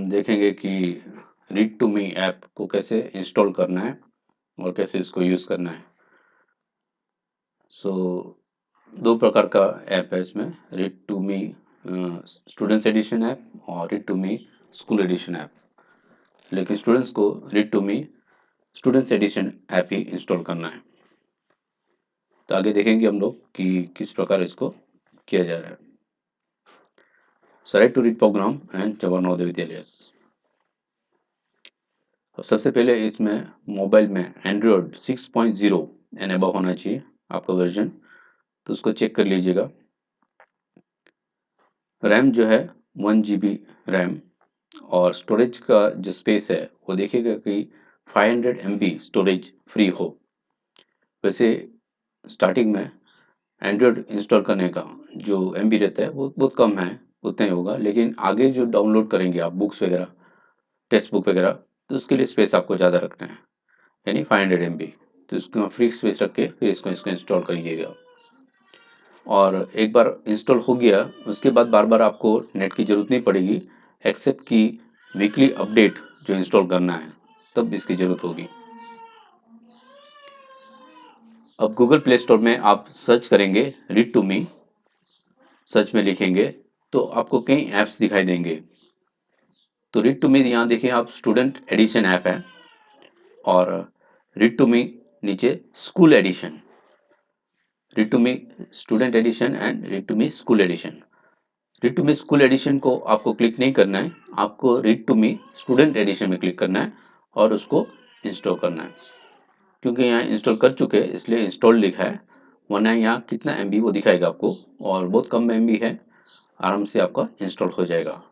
देखेंगे कि read to me app को कैसे इंस्टॉल करना है और कैसे इसको यूज़ करना है। सो दो प्रकार का ऐप है इसमें, read to me students edition app और read to me school edition app. लेकिन स्टूडेंट्स को read to me students edition app ही इंस्टॉल करना है। तो आगे देखेंगे हम लोग कि किस प्रकार इसको किया जा रहा है। Select to read program and Jawahar Navodaya Vidyalaya. तो सबसे पहले इसमें मोबाइल में एंड्रॉयड 6.0 एंड अबव होना चाहिए आपका वर्जन, तो उसको चेक कर लीजिएगा। रैम जो है 1 GB रैम और स्टोरेज का जो स्पेस है वो देखिएगा कि 500 MB स्टोरेज फ्री हो। वैसे स्टार्टिंग में एंड्रॉयड इंस्टॉल करने का जो MB रहता है वो बहुत कम है, उतना ही होगा। लेकिन आगे जो डाउनलोड करेंगे आप बुक्स वगैरह, टेक्स्ट बुक वगैरह, तो उसके लिए स्पेस आपको ज़्यादा रखना है, यानी 500 MB। तो इसको फ्री स्पेस रख के फिर इसको इंस्टॉल करिएगा। और एक बार इंस्टॉल हो गया उसके बाद बार बार आपको नेट की ज़रूरत नहीं पड़ेगी, एक्सेप्ट कि वीकली अपडेट जो इंस्टॉल करना है तब इसकी ज़रूरत होगी। अब गूगल प्ले स्टोर में आप सर्च करेंगे रीड टू मी, सर्च में लिखेंगे तो आपको कई ऐप्स दिखाई देंगे। तो रीड टू मी यहाँ देखिए आप स्टूडेंट एडिशन ऐप है और रीड टू मी नीचे school edition, read to me student edition and read to me school edition. Read to me school edition को आपको क्लिक नहीं करना है, आपको read to me student edition में क्लिक करना है और उसको इंस्टॉल करना है। क्योंकि यहाँ इंस्टॉल कर चुके हैं इसलिए इंस्टॉल लिखा है, वरना यहाँ कितना MB वो दिखाएगा आपको और बहुत कम MB है, आराम से आपका इंस्टॉल हो जाएगा।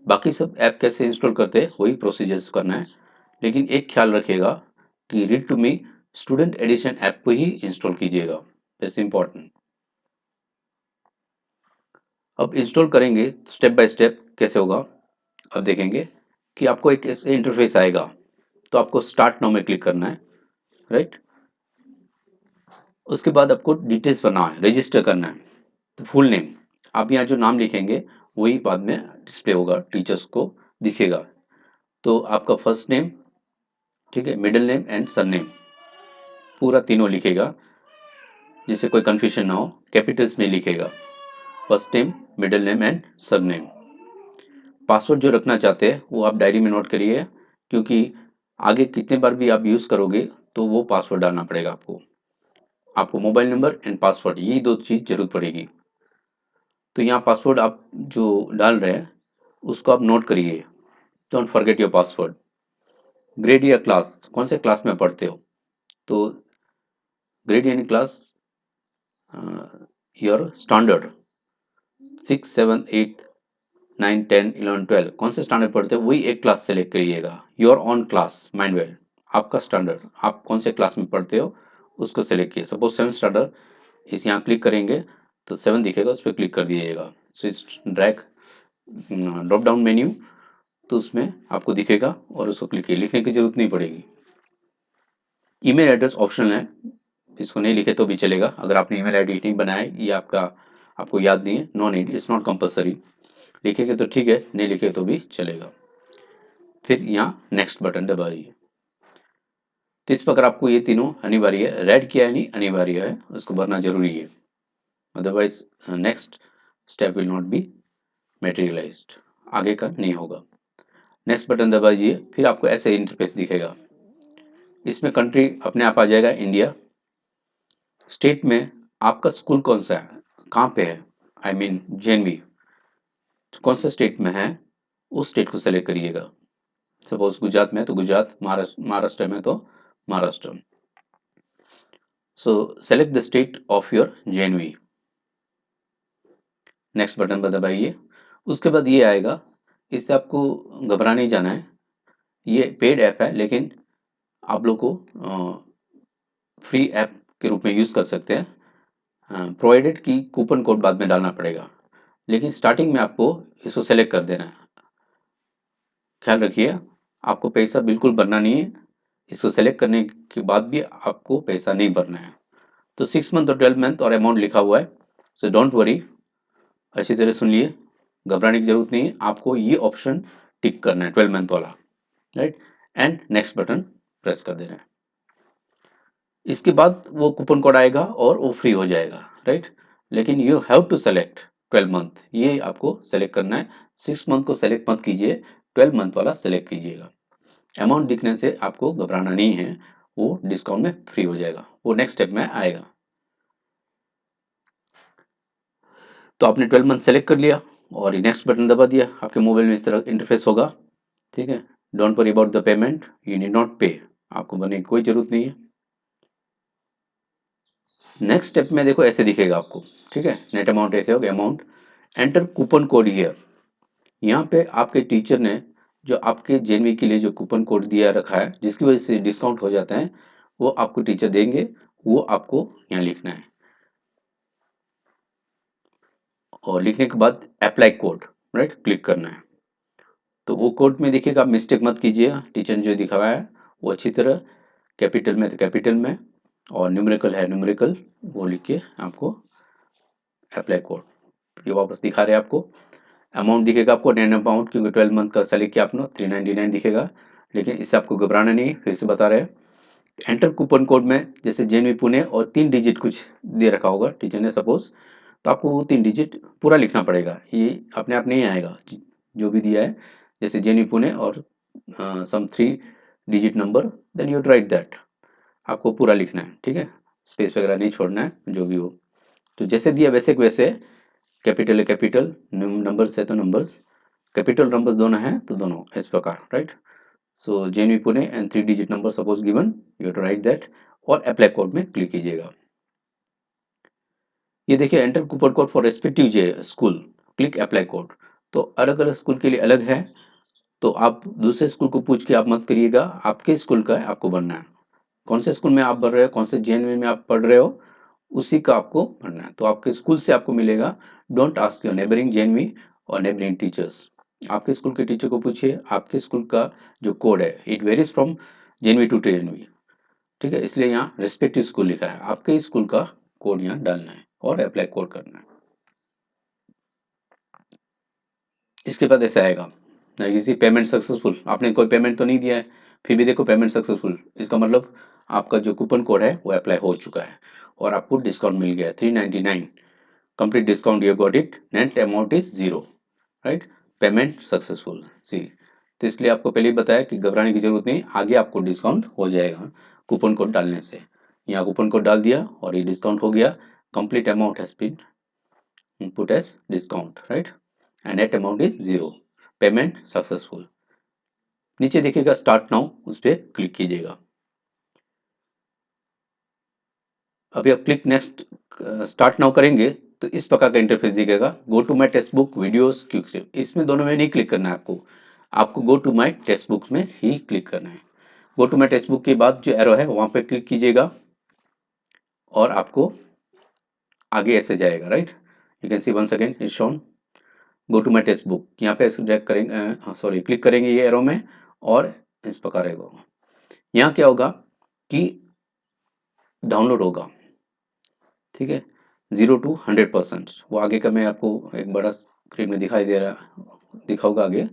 बाकी सब ऐप कैसे इंस्टॉल करते हैं वही प्रोसीजर्स करना है, लेकिन एक ख्याल रखिएगा कि read to me student edition app को ही इंस्टॉल कीजिएगा, दैट्स इम्पॉर्टेंट। अब इंस्टॉल करेंगे स्टेप बाय स्टेप कैसे होगा। अब देखेंगे कि आपको एक ऐसे इंटरफेस आएगा, तो आपको स्टार्ट नाउ में क्लिक करना है, राइट। उसके बाद आपको डिटेल्स भरना है, रजिस्टर करना है। तो फुल नेम, आप यहाँ जो नाम लिखेंगे वही बाद में डिस्प्ले होगा, टीचर्स को दिखेगा। तो आपका फर्स्ट नेम, ठीक है, middle name and sir name पूरा तीनों लिखेगा, जिससे कोई कन्फ्यूजन ना हो। कैपिटल्स में लिखेगा first name, middle name and sir name. Password जो रखना चाहते हैं वो आप डायरी में नोट करिए, क्योंकि आगे कितने बार भी आप यूज़ करोगे तो वो पासवर्ड डालना पड़ेगा आपको मोबाइल नंबर एंड पासवर्ड, यही दो चीज़ जरूरत पड़ेगी। तो यहाँ पासवर्ड आप जो डाल रहे हैं उसको आप नोट करिए, don't forget your password. Grade या क्लास, कौन से क्लास में पढ़ते हो, तो ग्रेड यानी क्लास, योर स्टैंडर्ड 6, 7, 8, 9, 10, 11, 12 कौन से स्टैंडर्ड पढ़ते हो वही एक क्लास सेलेक्ट करिएगा। Your on class, mind well, आपका स्टैंडर्ड, आप कौन से क्लास में पढ़ते हो उसको सेलेक्ट कीजिए। सपोज 7 स्टैंडर्ड, इस यहाँ क्लिक करेंगे तो 7 दिखेगा, उस पर क्लिक कर दीजिएगा। सो इस ड्रैग ड्रॉप डाउन मेन्यू, तो उसमें आपको दिखेगा और उसको क्लिक कीजिए, लिखने की जरूरत नहीं पड़ेगी। ईमेल एड्रेस ऑप्शनल है, इसको नहीं लिखे तो भी चलेगा। अगर आपने ईमेल आईडी नहीं बनाया ये आपको याद नहीं है, no need, it's not compulsory. लिखेंगे तो ठीक है, नहीं लिखे तो भी चलेगा। फिर यहाँ नेक्स्ट बटन दबाइए। तो इस प्रकार आपको ये तीनों अनिवार्य है, रेड किया है नहीं अनिवार्य है, उसको भरना जरूरी है, otherwise next step will not be materialised, आगे का नहीं होगा। नेक्स्ट बटन दबाइए, फिर आपको ऐसे इंटरफेस दिखेगा। इसमें कंट्री अपने आप आ जाएगा इंडिया। स्टेट में आपका स्कूल कौन सा है, कहाँ पे है, आई मीन JNV कौन सा स्टेट में है, उस स्टेट को सेलेक्ट करिएगा। सपोज गुजरात में है तो गुजरात, महाराष्ट्र में तो महाराष्ट्र। सो select the state of your JNV। Next button पर दबाइए। उसके बाद ये आएगा, इससे आपको घबरा नहीं जाना है, ये पेड ऐप है लेकिन आप लोग को फ्री ऐप के रूप में यूज़ कर सकते हैं। प्रोवाइडेड की कूपन कोड बाद में डालना पड़ेगा, लेकिन स्टार्टिंग में आपको इसको सेलेक्ट कर देना है। ख्याल रखिए आपको पैसा बिल्कुल भरना नहीं है, इसको सेलेक्ट करने के बाद भी आपको पैसा नहीं भरना है। तो 6 मंथ और 12 मंथ और अमाउंट लिखा हुआ है, सो डोंट वरी, अच्छी तरह सुन लिए, घबराने की जरूरत नहीं है। आपको ये ऑप्शन टिक करना है 12 मंथ वाला, right, and next button press कर देना है। इसके बाद वो कूपन कोड आएगा और वो फ्री हो जाएगा, राइट। लेकिन you have to select 12 month, ये आपको सेलेक्ट करना है। 6 मंथ को सेलेक्ट मत कीजिए, 12 मंथ वाला सेलेक्ट कीजिएगा। अमाउंट दिखने से आपको घबराना नहीं है, वो डिस्काउंट में फ्री हो जाएगा, वो नेक्स्ट स्टेप में आएगा। तो आपने 12 मंथ सेलेक्ट कर लिया और नेक्स्ट बटन दबा दिया, आपके मोबाइल में इस तरह इंटरफेस होगा, ठीक है। Don't worry about the payment, you need not पे, आपको भरने की कोई जरूरत नहीं है। नेक्स्ट स्टेप में देखो ऐसे दिखेगा आपको, ठीक है। नेट अमाउंट ऐसे होगा, amount, enter coupon code here. यहाँ पे आपके टीचर ने जो आपके जेनवी के लिए जो कूपन कोड दिया रखा है, जिसकी वजह से डिस्काउंट हो जाता है, वो आपको टीचर देंगे, वो आपको यहाँ लिखना है। और लिखने के बाद अप्लाई कोड, राइट, क्लिक करना है। तो वो कोड में देखिएगा, आप मिस्टेक मत कीजिएगा, टीचर ने जो दिखा हुआ है वो अच्छी तरह कैपिटल में तो कैपिटल में, और न्यूमेरिकल है न्यूमेरिकल, वो लिख के आपको अप्लाई कोड, ये वापस दिखा रहे हैं आपको। अमाउंट दिखेगा आपको, नेट अमाउंट, क्योंकि 12 मंथ का सेलेक्ट किया आपने, 399 दिखेगा। लेकिन इससे आपको घबराना नहीं, फिर से बता रहे हैं। एंटर कूपन कोड में जैसे जेएनवी पुणे और 3 डिजिट कुछ दे रखा होगा टीचर ने सपोज, तो आपको वो 3 डिजिट पूरा लिखना पड़ेगा, ये अपने आप नहीं आएगा, जो भी दिया है जैसे जेएनवी पुणे और some 3 digit number, then you write that, आपको पूरा लिखना है, ठीक है, स्पेस वगैरह नहीं छोड़ना है, जो भी हो। तो जैसे दिया वैसे वैसे, कैपिटल है कैपिटल, नंबर्स है तो नंबर्स, कैपिटल नंबर्स दोनों हैं तो दोनों इस प्रकार, right. So JNV Pune and 3 digit number suppose given, you to write that, और अप्लाई कोड में क्लिक कीजिएगा। ये देखिए, enter coupon code for respective J school, click apply code. तो अलग अलग स्कूल के लिए अलग है, तो आप दूसरे स्कूल को पूछ के आप मत करिएगा, आपके स्कूल का आपको भरना है। कौन से स्कूल में आप पढ़ रहे हो, कौन से जेएनवी में आप पढ़ रहे हो, उसी का आपको भरना है। तो आपके स्कूल से आपको मिलेगा। Don't ask your neighbouring JNV और नेबरिंग टीचर्स, आपके स्कूल के टीचर को पूछिए, आपके स्कूल का जो कोड है it varies from JNV to JNV, ठीक है। इसलिए यहाँ रेस्पेक्टिव स्कूल लिखा है, आपके स्कूल का कोड यहाँ डालना है और अप्लाई कोड करना है। इसके बाद ऐसे आएगा, किसी पेमेंट सक्सेसफुल, आपने कोई पेमेंट तो नहीं दिया है, फिर भी देखो पेमेंट सक्सेसफुल, इसका मतलब आपका जो कूपन कोड है वो अप्लाई हो चुका है और आपको डिस्काउंट मिल गया है 399, complete discount, you got it, net amount is 0, right, payment successful, see. तो इसलिए आपको पहले ही बताया कि घबराने की जरूरत नहीं, आगे आपको डिस्काउंट हो जाएगा कूपन कोड डालने से। यहाँ कूपन कोड डाल दिया और ये डिस्काउंट हो गया, complete amount has been input as discount, right, and net amount is 0, payment successful. नीचे देखिएगा स्टार्ट नाउ, उस पर क्लिक कीजिएगा। अभी आप क्लिक नेक्स्ट स्टार्ट नाउ करेंगे तो इस प्रकार का इंटरफेस दिखेगा, go to my textbook videos quick, इसमें दोनों में नहीं क्लिक करना है आपको, आपको go to my textbook में ही क्लिक करना है। Go to my textbook के बाद जो एरो है वहां पे क्लिक कीजिएगा और आपको आगे ऐसे जाएगा, right, you can see once again is shown go to my textbook, यहाँ पे सिलेक्ट करेंगे, सॉरी क्लिक करेंगे ये एरो में और इस प्रकार होगा। यहाँ क्या होगा कि डाउनलोड होगा, ठीक है, 0 to 100%, वो आगे का मैं आपको एक बड़ा स्क्रीन में दिखाई दे रहा, दिखाऊंगा आगे।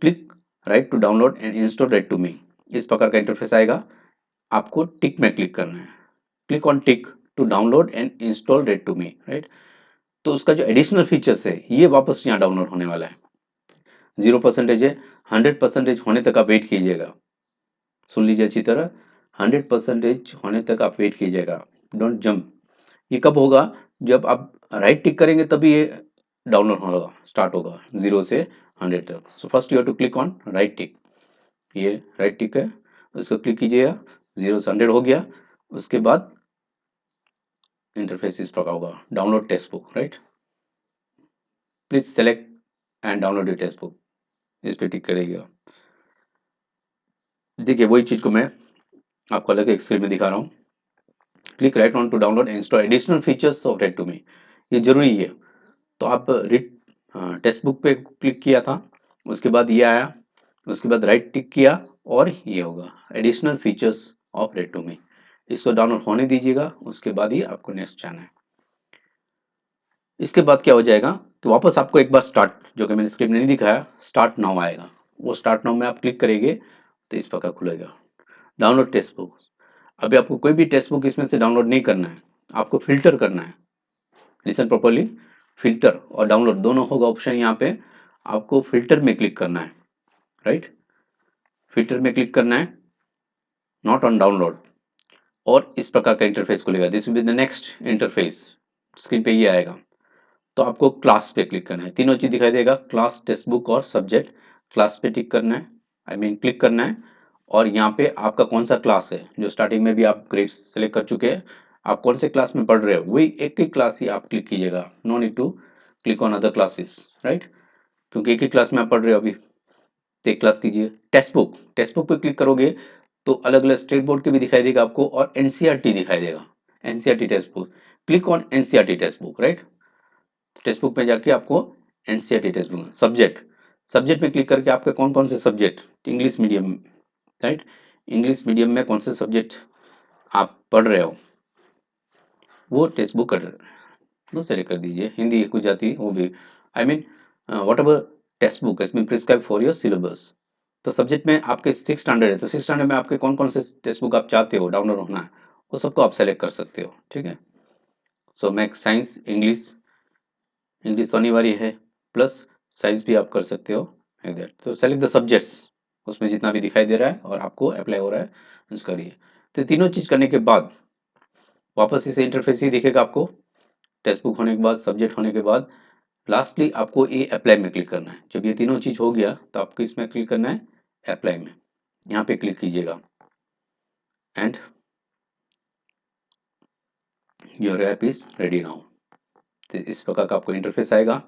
Click right to download and install right to me, इस प्रकार का इंटरफेस आएगा, आपको टिक में क्लिक करना है, click on tick to download and install right to me, right. तो उसका जो एडिशनल फीचर्स है ये वापस यहाँ डाउनलोड होने वाला है। 0% है, 100% होने तक आप वेट कीजिएगा, सुन लीजिए अच्छी तरह, 100% होने तक आप वेट कीजिएगा, डोंट जंप। ये कब होगा, जब आप राइट टिक करेंगे तभी ये डाउनलोड होगा, स्टार्ट होगा 0 से 100 तक। So first you have to click on right tick, ये राइट टिक है, उसको क्लिक कीजिएगा, 0 से 100 हो गया। उसके बाद इंटरफेस इस प्रकार होगा, download text book, right, please select and download your text book, इस पे टिक करेगा। देखिए वही चीज को मैं आपको अलग एक स्क्रीन में दिखा रहा हूँ। Click right on to download and install additional features of right to me, ये जरूरी है। तो आप टेक्स्ट बुक पे क्लिक किया था, उसके बाद ये आया, उसके बाद राइट टिक किया और ये होगा additional features of read to me, इसको डाउनलोड होने दीजिएगा, उसके बाद ही आपको नेक्स्ट जाना है। इसके बाद क्या हो जाएगा, तो वापस आपको एक बार स्टार्ट, जो कि मैंने स्क्रिप्ट में नहीं दिखाया, स्टार्ट नाउ आएगा, वो स्टार्ट नाउ में आप क्लिक करेंगे तो इस प्रकार खुलेगा डाउनलोड टेक्स्ट बुक। अभी आपको कोई भी टेक्स्ट बुक इसमें से डाउनलोड नहीं करना है, आपको फिल्टर करना है। लिसन प्रॉपर्ली, फिल्टर और डाउनलोड दोनों होगा ऑप्शन यहाँ पे, आपको फिल्टर में क्लिक करना है, राइट। फिल्टर में क्लिक करना है, नॉट ऑन डाउनलोड, और इस प्रकार का इंटरफेस खुलेगा। This will be the next interface, screen पे ये आएगा। तो आपको क्लास पे क्लिक करना है, तीनों चीज दिखाई देगा, क्लास, टेक्स्ट बुक और सब्जेक्ट। क्लास पे टिक करना है, आई मीन क्लिक करना है, और यहाँ पे आपका कौन सा क्लास है, जो स्टार्टिंग में भी आप ग्रेड सेलेक्ट कर चुके हैं, आप कौन से क्लास में पढ़ रहे हो वही एक ही क्लास ही आप क्लिक कीजिएगा, no need to click on other classes, right, क्योंकि एक ही क्लास में आप पढ़ रहे हो अभी, तो एक क्लास कीजिए। टेक्स्ट बुक, टेक्स्ट बुक पे क्लिक करोगे तो अलग अलग स्टेट बोर्ड के भी दिखाई देगा आपको, और एनसीईआरटी दिखाई देगा, NCERT text book, click on NCERT text book, right. Text book में जाके आपको NCERT text book, subject, subject में क्लिक करके आपके कौन कौन से subject, English medium, right, English medium में कौन से सब्जेक्ट आप पढ़ रहे हो वो टेक्स्ट बुक कर वो सेलेक्ट कर दीजिए। हिंदी गुजराती वो भी, I mean whatever textbook is been prescribe for your syllabus. तो सब्जेक्ट में आपके 6 स्टैंडर्ड है, तो 6 स्टैंडर्ड में आपके कौन कौन से टेक्स्ट बुक आप चाहते हो डाउनलोड होना है, वो सबको आप सेलेक्ट कर सकते हो, ठीक है। सो मैं साइंस, इंग्लिश, इंग्लिश अनिवार्य है, प्लस साइंस भी आप कर सकते हो, लाइक दैट। तो सेलेक्ट द सब्जेक्ट्स, उसमें जितना भी दिखाई दे रहा है और आपको अप्लाई हो रहा है यूज करिए। तो तीनों चीज करने के बाद वापस इसे इंटरफेस ही दिखेगा आपको, टेक्स्ट बुक होने के बाद, सब्जेक्ट होने के बाद, लास्टली आपको ये अप्लाई में क्लिक करना है। जब ये तीनों चीज हो गया तो आपको इसमें क्लिक करना है अप्लाई में, यहाँ पे क्लिक कीजिएगा and your app is ready now. तो इस प्रकार का आपको इंटरफेस आएगा।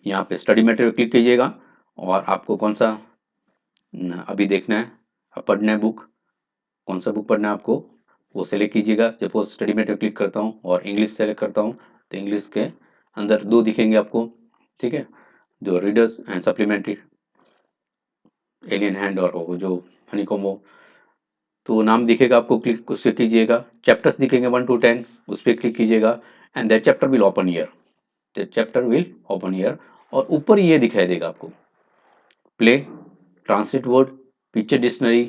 यहाँ पे स्टडी मटेरियल क्लिक कीजिएगा, और आपको कौन सा अभी देखना है, पढ़ना है बुक, कौन सा बुक पढ़ना है आपको वो सेलेक्ट कीजिएगा। सपोज स्टडी मटेरियल क्लिक करता हूँ और इंग्लिश सेलेक्ट करता हूँ, तो इंग्लिश के अंदर दो दिखेंगे आपको, ठीक है, जो readers and supplementary, alien hand और वो जो हनीकॉम, वो तो नाम दिखेगा आपको, क्लिक उस पर कीजिएगा। चैप्टर्स दिखेंगे 1 to 10, उस पर क्लिक कीजिएगा and that chapter will open here, that chapter will open here. और ऊपर ये दिखाई देगा आपको play, translate word, picture dictionary,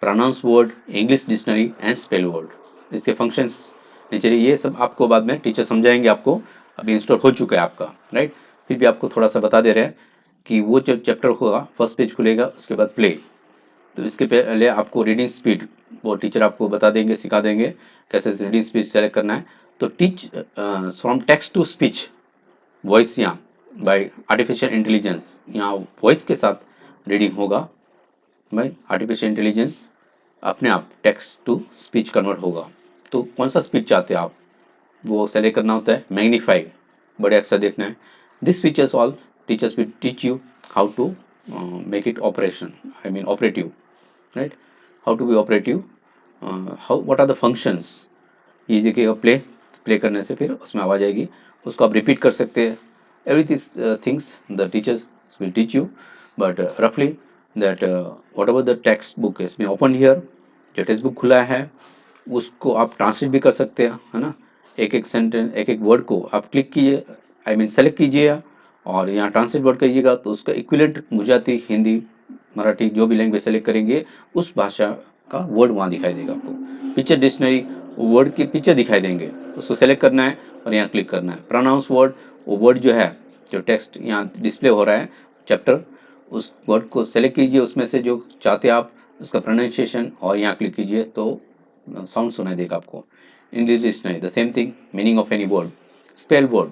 pronounce word, English dictionary and spell word. इसके फंक्शंस नीचे, ये सब आपको बाद में टीचर समझाएंगे आपको, अभी इंस्टॉल हो चुका है आपका, राइट। फिर भी आपको थोड़ा सा बता दे रहे हैं कि वो जो चैप्टर होगा फर्स्ट पेज खुलेगा, उसके बाद प्ले, तो इसके पहले आपको रीडिंग स्पीड वो टीचर आपको बता देंगे, सिखा देंगे कैसे रीडिंग स्पीड सेलेक्ट करना है। तो teach from text to speech, voice यहाँ बाय आर्टिफिशियल इंटेलिजेंस, यहाँ वॉइस के साथ रीडिंग होगा बाय आर्टिफिशियल इंटेलिजेंस, अपने आप टेक्स्ट टू स्पीच कन्वर्ट होगा। तो कौन सा स्पीच चाहते हैं आप वो सेलेक्ट करना होता है, मैग्नीफाई, बड़े अक्षर देखना है। This features all teachers will teach you how to make it operation, I mean operative, right, how to be operative, how what are the functions. ये देखिएगा प्ले, प्ले करने से फिर उसमें आवाज आएगी, उसको आप रिपीट कर सकते हैं। Every this things the teachers will teach you, but रफली that whatever the textbook is been open here, जो टेक्स्ट बुक खुला है उसको आप ट्रांसलेट भी कर सकते हैं, है ना। एक एक सेंटेंस, एक एक वर्ड को आप क्लिक कीजिए, आई मीन सेलेक्ट कीजिए, और यहाँ ट्रांसलेट वर्ड करिएगा तो उसका इक्विलेंट गुजराती, हिंदी, मराठी, जो भी लैंग्वेज सेलेक्ट करेंगे उस भाषा का वर्ड वहाँ दिखाई देगा आपको। पिक्चर डिक्शनरी, वर्ड की पिक्चर दिखाई देंगे, उसको सेलेक्ट करना है और यहाँ क्लिक करना है। प्रोनाउंस वर्ड, वो वर्ड जो है, जो टेक्स्ट यहाँ डिस्प्ले हो रहा है चैप्टर, उस वर्ड को सेलेक्ट कीजिए, उसमें से जो चाहते आप उसका प्रोनाउंसिएशन, और यहाँ क्लिक कीजिए तो साउंड सुनाई देगा आपको। English dictionary the same thing, meaning of any word, spell word,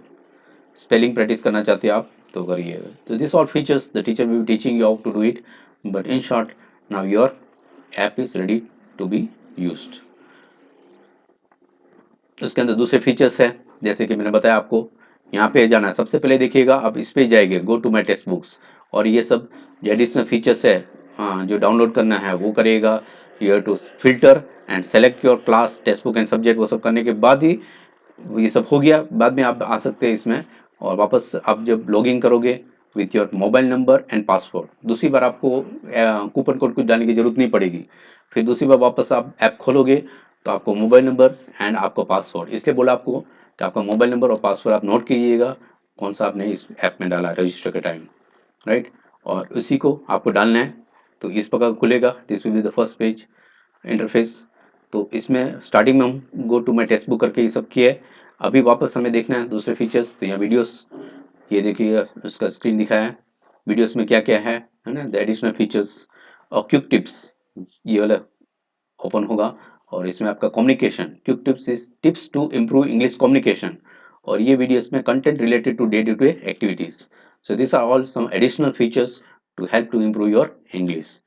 spelling practice करना चाहते हैं आप तो करिए। तो this all features the teacher will be teaching you how to do it, but in short now your app is ready to be used. उसके अंदर दूसरे फीचर्स है, जैसे कि मैंने बताया आपको, यहाँ पे जाना है, सबसे पहले देखिएगा आप इस पे जाएंगे go to my textbooks, और ये सब जो एडिशनल फीचर्स है, हाँ, जो डाउनलोड करना है वो करिएगा। You have to filter and select your class, textbook and subject, वो सब करने के बाद ही ये सब हो गया, बाद में आप आ सकते हैं इसमें। और वापस आप जब लॉगिन करोगे with your mobile number and password, दूसरी बार आपको कूपन कोड कुछ डालने की जरूरत नहीं पड़ेगी। फिर दूसरी बार वापस आप ऐप खोलोगे तो आपको मोबाइल नंबर एंड आपको पासवर्ड, इसलिए बोला आपको कि आपका मोबाइल नंबर और पासवर्ड आप नोट कीजिएगा, कौन सा आपने इस ऐप में डाला रजिस्टर के टाइम, राइट। और उसी को आपको डालना है, तो इस प्रकार खुलेगा। This will be the first page interface. तो इसमें स्टार्टिंग में हम go to my textbook करके ये सब किया है। अभी वापस हमें देखना है दूसरे फीचर्स, तो यहाँ वीडियोस, ये देखिए उसका स्क्रीन दिखाया है, वीडियोस में क्या क्या है ना, द एडिशनल फीचर्स और क्विक टिप्स, ये वाला ओपन होगा। और इसमें आपका communication, quick tips is tips to improve English communication, और ये वीडियोस में content related to day to day activities. So this are all some additional features to help to improve your English.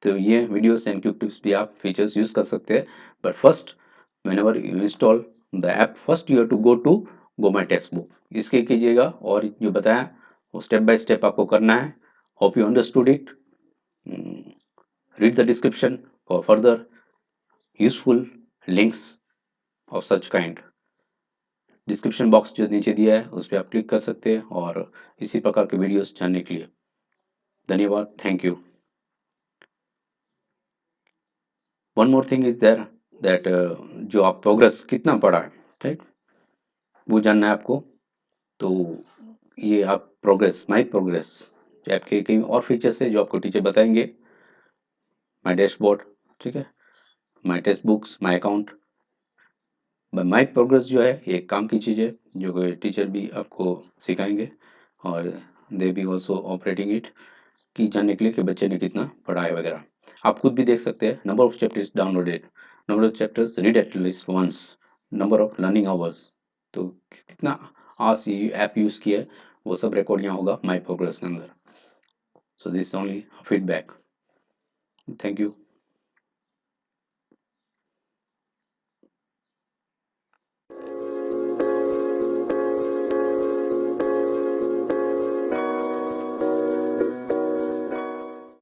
तो ये videos and quick tips भी आप features use कर सकते हैं। But first whenever you install the app, first you have to go my textbook, इसके कीजिएगा। और जो बताया वो स्टेप बाय स्टेप आपको करना है। Hope you understood it. Read the description for further useful links of such kind. Description box जो नीचे दिया है उस पर आप क्लिक कर सकते हैं और इसी प्रकार के वीडियोस जानने के लिए। धन्यवाद, thank you. One more thing is there that जो आप प्रोग्रेस कितना पढ़ा है, ठीक, वो जानना है आपको। तो ये आप प्रोग्रेस, माई प्रोग्रेस, ऐप के कई और फीचर्स है जो आपको टीचर बताएंगे। माई डैशबोर्ड, ठीक है, माई text books, my account. My progress जो है ये काम की चीज़ है जो कि टीचर भी आपको सिखाएंगे, और दे बी ऑल्सो ऑपरेटिंग इट, कि जानने के लिए कि बच्चे ने कितना पढ़ा है वगैरह। आप खुद भी देख सकते हैं। Number of chapters downloaded, number of chapters read at least once, number of learning hours, तो कितना आज ये ऐप यूज़ किया है वो सब रिकॉर्ड यहाँ होगा माई प्रोग्रेस के अंदर। So this only feedback. Thank you.